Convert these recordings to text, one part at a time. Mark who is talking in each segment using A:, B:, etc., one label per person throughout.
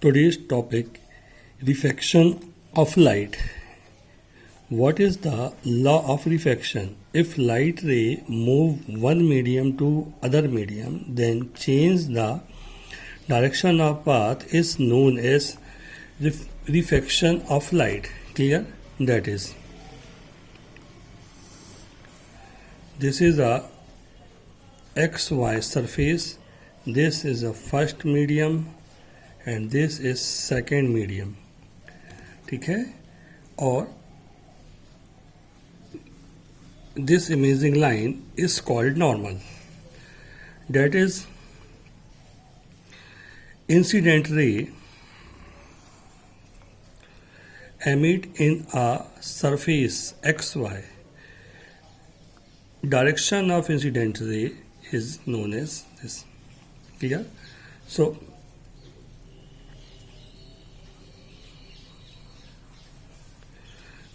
A: Today's topic, reflection of light. What is the law of reflection? If light ray move one medium to other medium, then change the direction of path is known as reflection of light. Clear? That is, this is a XY surface, this is a first medium and this is second medium. ठीक है, और this imaging line is called normal. That is, incident ray emit in a surface XY. Direction of incident ray is known as this. Clear? So,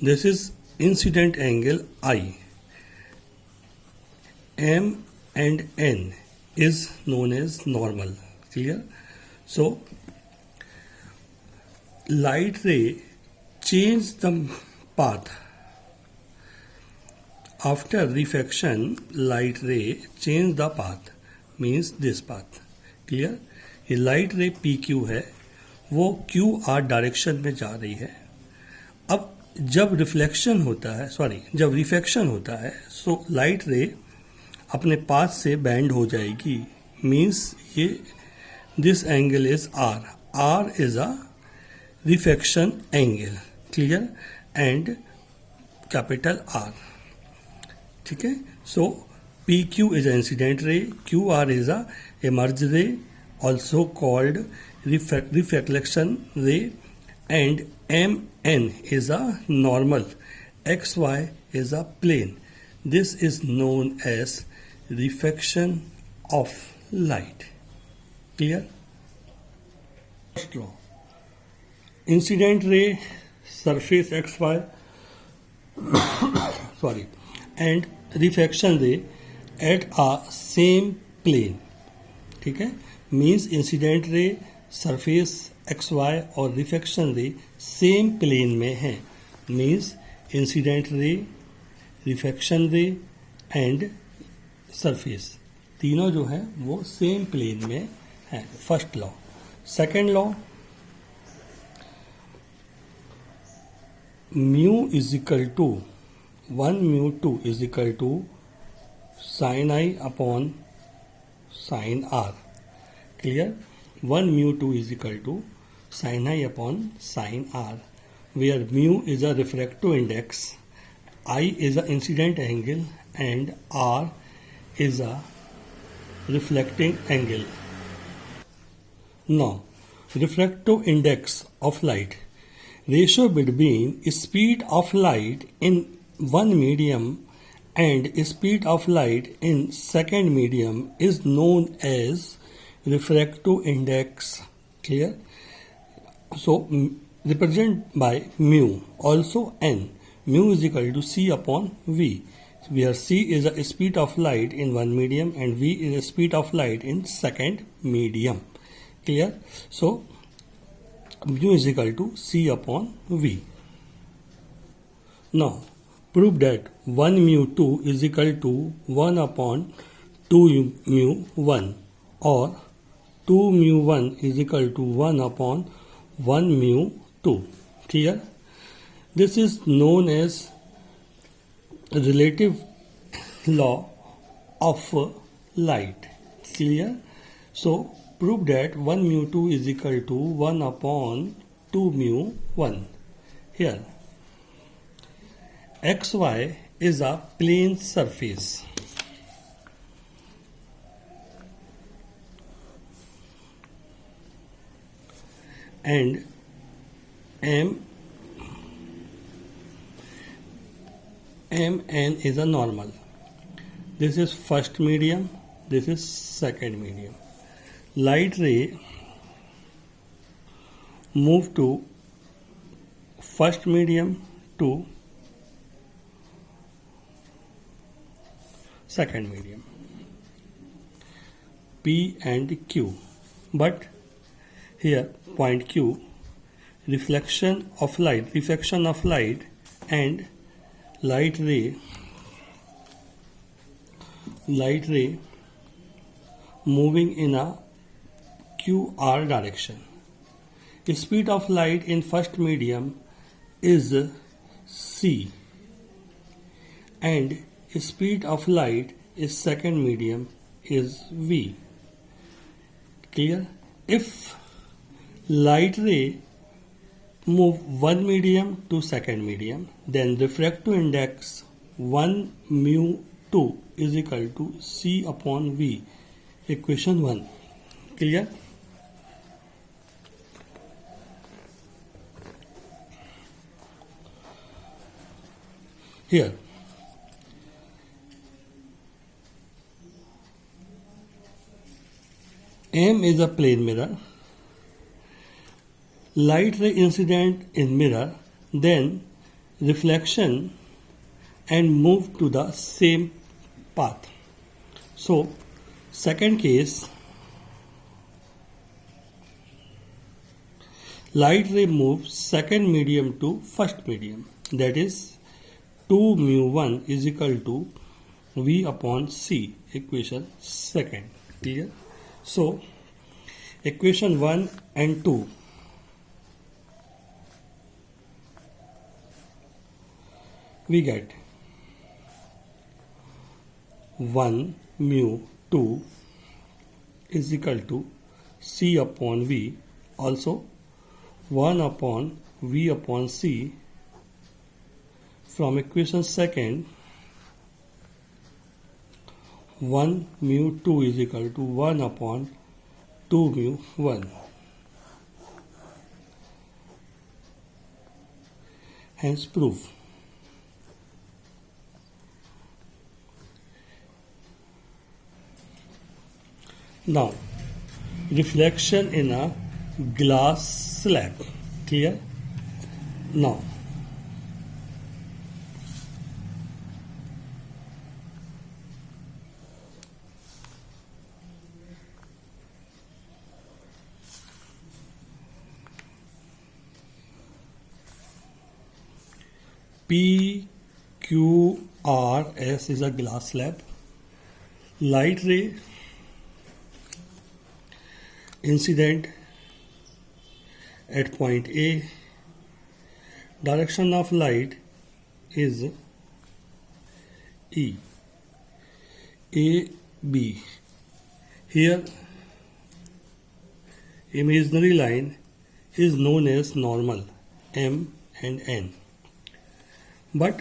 A: this is incident angle I. M and N is known as normal. Clear? So, light ray change the path. After reflection, light ray change the path, means this path. Clear? ये light ray PQ है, वो QR direction में जा रही है. अब जब reflection होता है, जब रिफ्लेक्शन होता है, सो लाइट रे अपने पाथ से बैंड हो जाएगी. मीन्स ये this angle is R. R is a reflection angle. Clear? And capital R. ठीक है. सो PQ is an incident ray, QR is a emerged ray, also called reflection ray, and MN is a normal, XY is a plane. This is known as reflection of light. Clear? First law. Incident ray, surface XY, and reflection ray at a same plane. ठीक है. Means incident ray, surface XY और reflection ray same plane में है. Means incident ray, reflection ray and surface तीनों जो है वो same plane में है. First law. Second law, mu is equal to 1 μ2 is equal to sin I upon sin R. Clear? 1 μ2 is equal to sin I upon sin R, where mu is a refractive index, I is a incident angle, and R is a reflecting angle. Now, refractive index of light. Ratio between speed of light in one medium and speed of light in second medium is known as refractive index. Clear? So, represent by mu, also N. Mu is equal to C upon V, where C is the speed of light in one medium and V is the speed of light in second medium. Clear? So, mu is equal to C upon V. Now, prove that 1 μ2 is equal to 1 upon 2 μ1, or 2 μ1 is equal to 1 upon 1 μ2. Clear? This is known as relative law of light. Clear? So, prove that 1 μ2 is equal to 1 upon 2 μ1. Here, XY is a plane surface. And MN is a normal. This is first medium, this is second medium. Light ray move to first medium to second medium, P and Q, but here point Q, reflection of light and light ray moving in a QR direction. Speed of light in first medium is c and speed of light in second medium is v. Clear? If light ray move one medium to second medium, then refractive index 1 mu 2 is equal to c upon v. Equation 1. Clear? Here M is a plane mirror. Light ray incident in mirror, then reflection and move to the same path. So second case, light ray moves second medium to first medium, that is 2 mu 1 is equal to v upon c. Equation second. Clear? So equation 1 and 2 we get 1 mu 2 is equal to c upon v, also 1 upon v upon c. From equation second, 1 mu 2 is equal to 1 upon 2 mu 1. Hence proof. Now, reflection in a glass slab. Clear? Now, PQRS is a glass slab. Light ray incident at point A. Direction of light is E. AB. Here, imaginary line is known as normal, M and N. But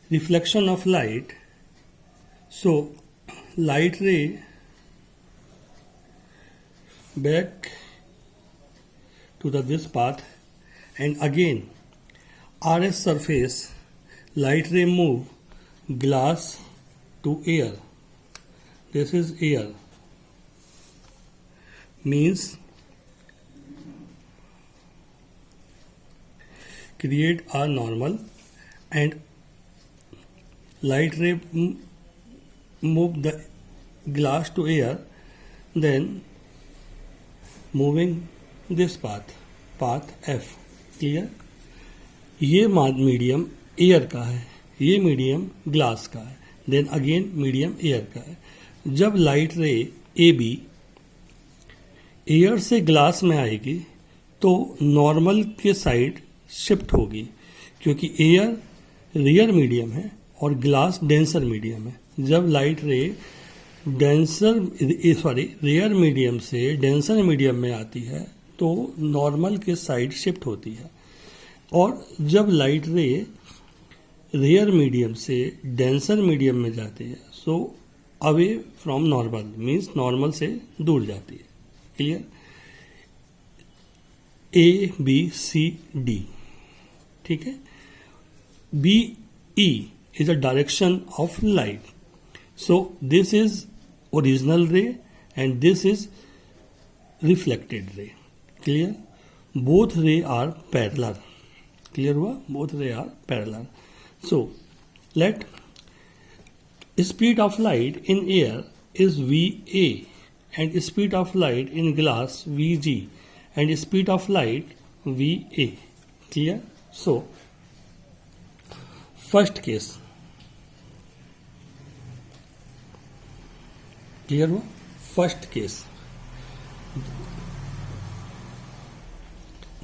A: reflection of light, so light ray back to this path, and again RS surface, light ray move glass to air. This is air, means create a normal, and light ray move the glass to air, then moving this path F. Clear? ये medium air का है, ये medium glass का है, then again medium air का है. जब light ray A B air से ग्लास में आएगी तो नॉर्मल के साइड शिफ्ट होगी, क्योंकि एयर रियर मीडियम है और ग्लास डेंसर मीडियम है. जब लाइट रे रियर मीडियम से डेंसर मीडियम में आती है तो नॉर्मल के साइड शिफ्ट होती है, और जब लाइट रे रियर मीडियम से डेंसर मीडियम में जाती है so away from normal, means normal से दूर जाती है. Clear? A B C D. ठीक है. B E is a direction of light. So this is original ray and this is reflected ray. Clear? Both ray are parallel. Clear हुआ? Both ray are parallel. So let speed of light in air is VA and speed of light in glass VG, and speed of light va. Clear? So first case, clear हुआ? First case,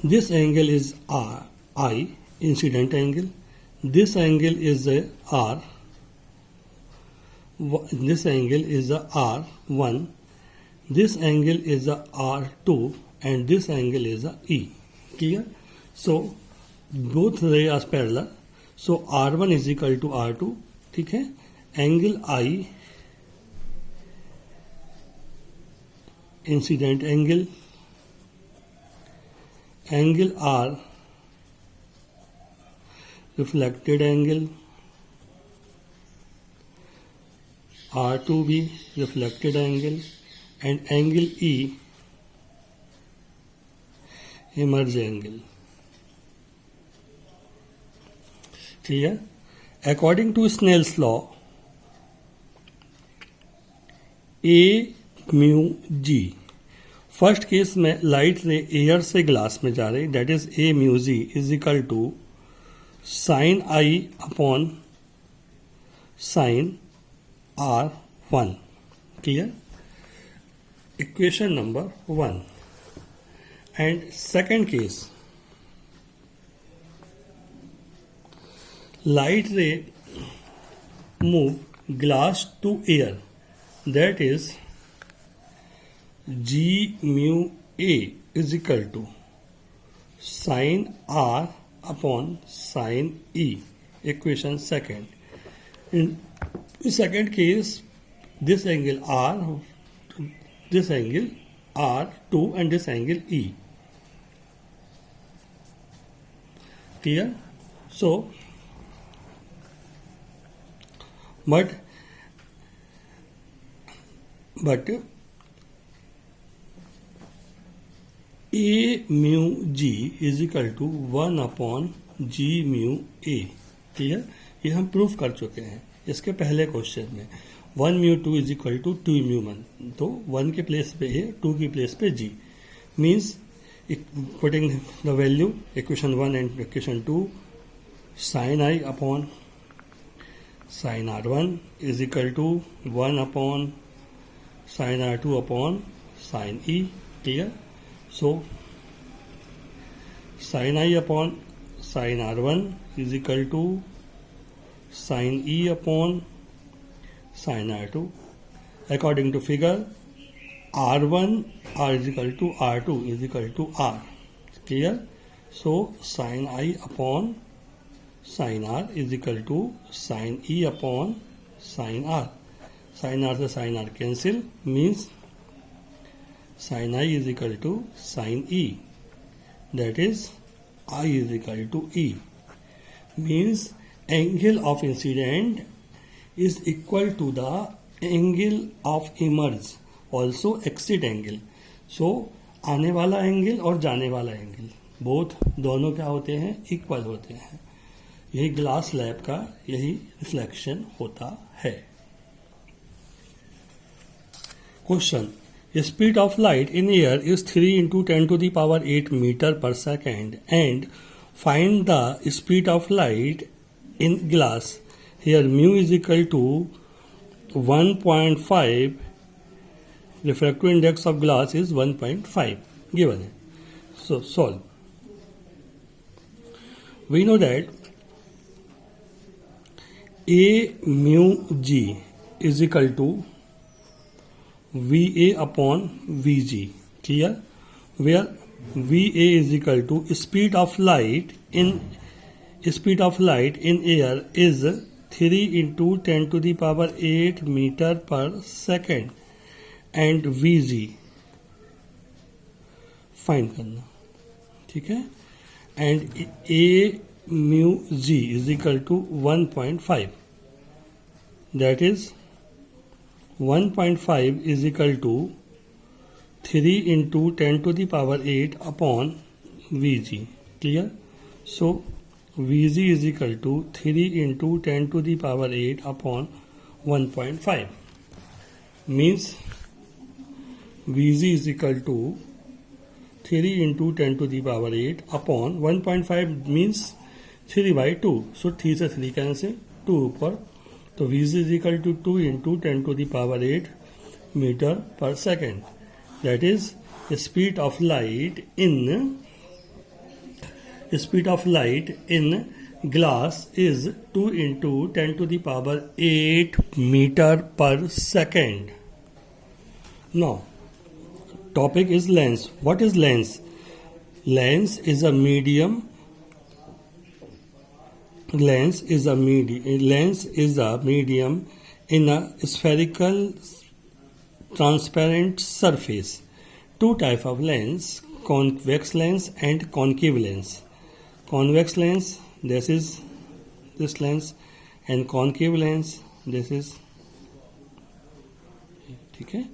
A: this angle is I, incident angle. This angle is a R. This angle is a R1. This angle is a R2, and this angle is a E. Clear? So both rays are parallel. So R1 is equal to R2. ठीक है? Angle I, incident angle, angle R, reflected angle, R2 भी reflected angle, and angle E, emerge angle. Clear? According to Snell's law, A mu G, first case में light ray air से glass में जा रही, that is A mu G is equal to sine I upon sine R1. Clear? Equation number 1. And second case, light ray move glass to air, that is G mu A is equal to sin R upon sin E. Equation second. In second case, this angle R, this angle R2, and this angle E. Clear? So, but A mu G is equal to 1 upon G mu A. Clear? ये हम proof कर चुके हैं इसके पहले question में. 1 mu 2 is equal to 2 mu 1. तो 1 के प्लेस पे A, 2 की प्लेस पे G. Means putting the value equation 1 and equation 2, sine I upon sine R1 is equal to 1 upon sine R2 upon sine E. Clear? So, sin I upon sin R1 is equal to sin E upon sin R2. According to figure, R1 R is equal to R2 is equal to R. Clear? So, sin I upon sin R is equal to sin E upon sin R. Sin R से sin R cancel, means sin I is equal to sin E, that is I is equal to E. Means angle of incident is equal to the angle of emerge, also exit angle. So आने वाला angle और जाने वाला angle both दोनों क्या होते हैं? Equal होते हैं. यही ग्लास स्लैब का यही रिफ्लेक्शन होता है. Question, speed of light in air is 3 into 10 to the power 8 meter per second, and find the speed of light in glass. Here mu is equal to 1.5, refractive index of glass is 1.5 given है. So solve. We know that A mu G is equal to VA upon VG. Clear? Where VA is equal to speed of light in air is 3 into 10 to the power 8 meter per second, and VG find करना. ठीक है? And A mu G is equal to 1.5. That is 1.5 is equal to 3 into 10 to the power 8 upon Vg. Clear? So Vg is equal to 3 into 10 to the power 8 upon 1.5. Means Vg is equal to 3 into 10 to the power 8 upon 1.5 means 3 by 2. So 3 से 3 cancel, 2 ऊपर, तो v is equal to 2 into 10 to the power 8 meter per second. That is the speed of light in glass is 2 into 10 to the power 8 meter per second. Now, topic is lens. What is lens? Lens is a medium in a spherical transparent surface. Two type of lens, convex lens and concave lens. Convex lens, this is this lens, and concave lens, this is, ठीक है.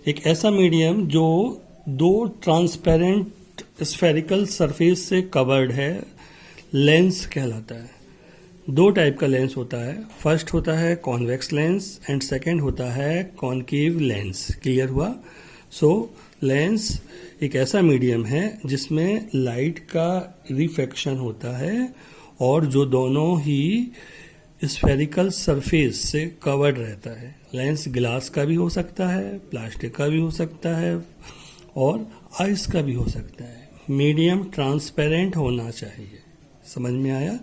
A: एक ऐसा medium जो दो transparent spherical surface से covered है, lens कहलाता है. दो टाइप का लेंस होता है. फर्स्ट होता है कॉन्वेक्स लेंस एंड सेकंड होता है कॉन्केव लेंस. क्लियर हुआ? सो लेंस एक ऐसा मीडियम है जिसमें लाइट का रिफ्रैक्शन होता है और जो दोनों ही स्फेरिकल सरफेस से कवर्ड रहता है. लेंस ग्लास का भी हो सकता है, प्लास्टिक का भी हो सकता है और आइस का भी हो सकता है. मीडियम ट्रांसपेरेंट होना चाहिए. समझ में आया?